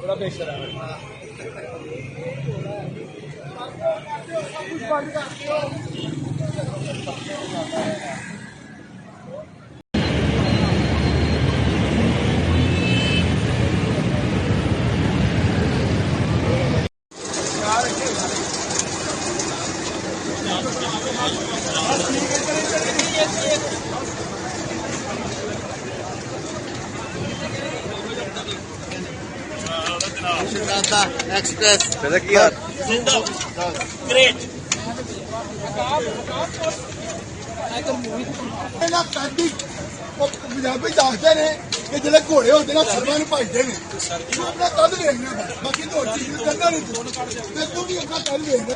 बड़ा बेशरा है। Express great Punjabi दसते ने कि जो घोड़े होते ना सर्वां भजते ने अपना कद देखना बाकी तो चीज करना नहीं तू भी अपना कद देखना